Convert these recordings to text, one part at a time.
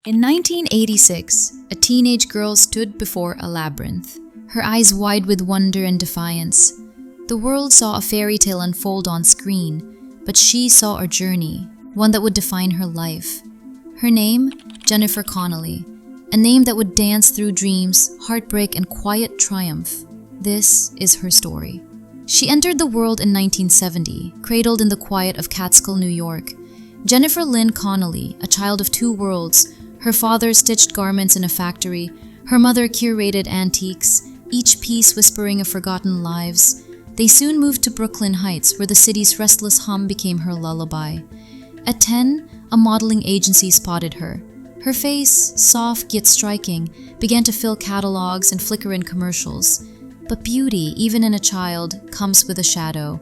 In 1986, a teenage girl stood before a labyrinth, her eyes wide with wonder and defiance. The world saw a fairy tale unfold on screen, but she saw a journey, one that would define her life. Her name, Jennifer Connelly, a name that would dance through dreams, heartbreak, and quiet triumph. This is her story. She entered the world in 1970, cradled in the quiet of Catskill, New York. Jennifer Lynn Connelly, a child of two worlds, her father stitched garments in a factory, her mother curated antiques, each piece whispering of forgotten lives. They soon moved to Brooklyn Heights, where the city's restless hum became her lullaby. At 10, a modeling agency spotted her. Her face, soft yet striking, began to fill catalogs and flicker in commercials. But beauty, even in a child, comes with a shadow.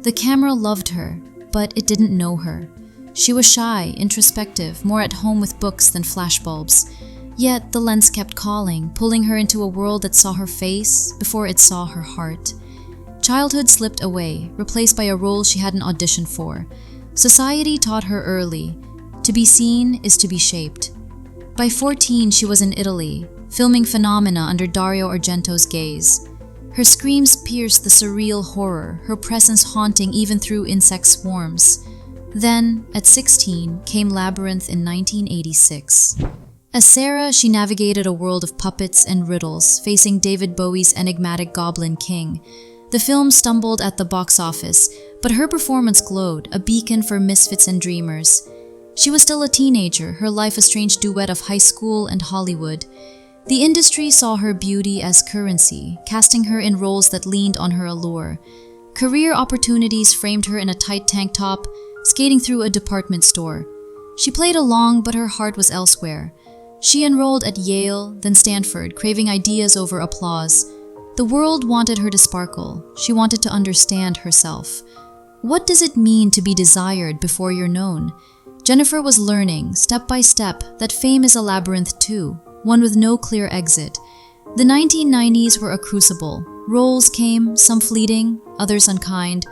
The camera loved her, but it didn't know her. She was shy, introspective, more at home with books than flashbulbs. Yet the lens kept calling, pulling her into a world that saw her face before it saw her heart. Childhood slipped away, replaced by a role she hadn't auditioned for. Society taught her early, to be seen is to be shaped. By 14, she was in Italy, filming Phenomena under Dario Argento's gaze. Her screams pierced the surreal horror, her presence haunting even through insect swarms. Then, at 16, came Labyrinth in 1986. As Sarah, she navigated a world of puppets and riddles, facing David Bowie's enigmatic Goblin King. The film stumbled at the box office, but her performance glowed, a beacon for misfits and dreamers. She was still a teenager, her life a strange duet of high school and Hollywood. The industry saw her beauty as currency, casting her in roles that leaned on her allure. Career opportunities framed her in a tight tank top, skating through a department store. She played along, but her heart was elsewhere. She enrolled at Yale, then Stanford, craving ideas over applause. The world wanted her to sparkle. She wanted to understand herself. What does it mean to be desired before you're known? Jennifer was learning, step by step, that fame is a labyrinth too, one with no clear exit. The 1990s were a crucible. Roles came, some fleeting, others unkind.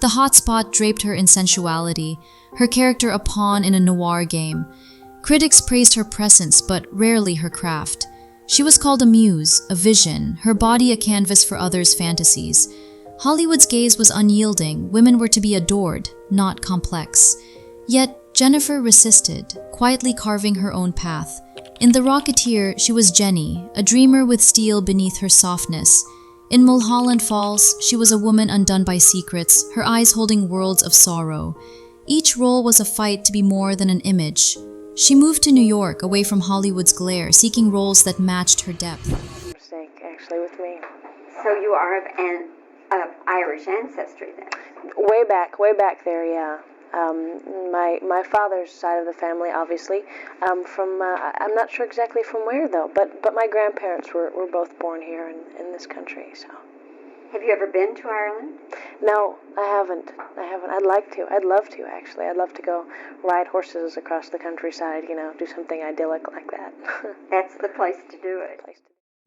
The hot spot draped her in sensuality, her character a pawn in a noir game. Critics praised her presence, but rarely her craft. She was called a muse, a vision, her body a canvas for others' fantasies. Hollywood's gaze was unyielding, women were to be adored, not complex. Yet, Jennifer resisted, quietly carving her own path. In The Rocketeer, she was Jenny, a dreamer with steel beneath her softness. In Mulholland Falls, she was a woman undone by secrets, her eyes holding worlds of sorrow. Each role was a fight to be more than an image. She moved to New York, away from Hollywood's glare, seeking roles that matched her depth. Mistake, actually, with me. So you are of Irish ancestry then? Way back there, yeah. My father's side of the family, obviously, from I'm not sure exactly from where though, but my grandparents were both born here in this country. So. Have you ever been to Ireland? No, I haven't. I'd like to. I'd love to actually. I'd love to go ride horses across the countryside. Do something idyllic like that. That's the place to do it.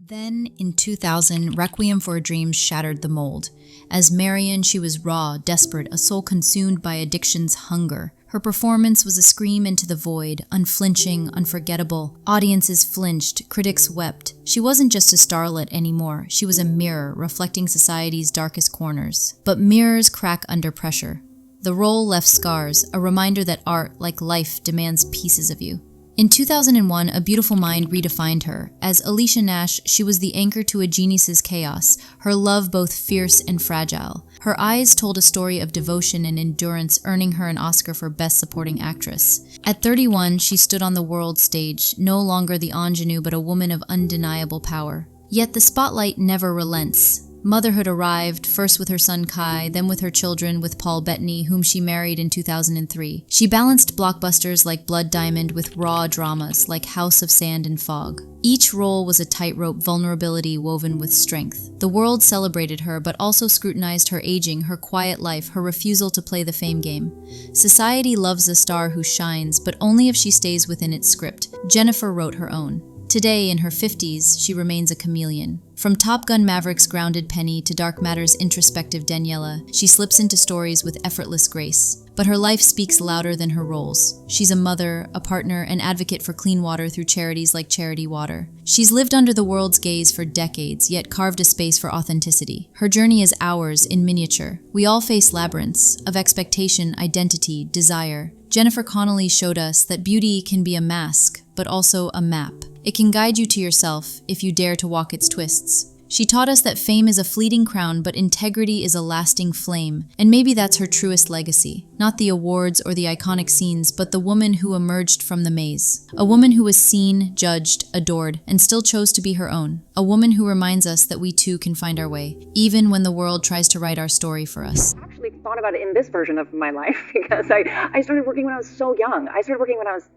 Then, in 2000, Requiem for a Dream shattered the mold. As Marion, she was raw, desperate, a soul consumed by addiction's hunger. Her performance was a scream into the void, unflinching, unforgettable. Audiences flinched, critics wept. She wasn't just a starlet anymore, she was a mirror, reflecting society's darkest corners. But mirrors crack under pressure. The role left scars, a reminder that art, like life, demands pieces of you. In 2001, A Beautiful Mind redefined her. As Alicia Nash, she was the anchor to a genius's chaos, her love both fierce and fragile. Her eyes told a story of devotion and endurance, earning her an Oscar for Best Supporting Actress. At 31, she stood on the world stage, no longer the ingenue but a woman of undeniable power. Yet the spotlight never relents. Motherhood arrived, first with her son Kai, then with her children with Paul Bettany, whom she married in 2003. She balanced blockbusters like Blood Diamond with raw dramas like House of Sand and Fog. Each role was a tightrope vulnerability woven with strength. The world celebrated her, but also scrutinized her aging, her quiet life, her refusal to play the fame game. Society loves a star who shines, but only if she stays within its script. Jennifer wrote her own. Today, in her 50s, she remains a chameleon. From Top Gun Maverick's grounded Penny to Dark Matter's introspective Daniela, she slips into stories with effortless grace. But her life speaks louder than her roles. She's a mother, a partner, an advocate for clean water through charities like Charity Water. She's lived under the world's gaze for decades, yet carved a space for authenticity. Her journey is ours in miniature. We all face labyrinths of expectation, identity, desire. Jennifer Connelly showed us that beauty can be a mask, but also a map. It can guide you to yourself if you dare to walk its twists. She taught us that fame is a fleeting crown, but integrity is a lasting flame. And maybe that's her truest legacy. Not the awards or the iconic scenes, but the woman who emerged from the maze. A woman who was seen, judged, adored, and still chose to be her own. A woman who reminds us that we too can find our way, even when the world tries to write our story for us. I actually thought about it in this version of my life because I started working when I was so young. I started working when I was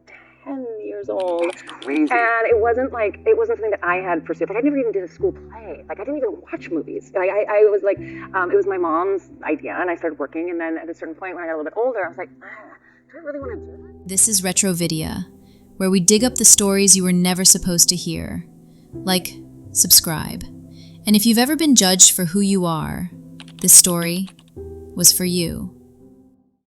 10 years old. That's crazy. And it wasn't something that I had pursued. Like, I never even did a school play. Like, I didn't even watch movies. Like, I was like, it was my mom's idea, and I started working, and then at a certain point when I got a little bit older, I was like, do I really want to do that? This is Retrovidia, where we dig up the stories you were never supposed to hear. Like, subscribe. And if you've ever been judged for who you are, this story was for you.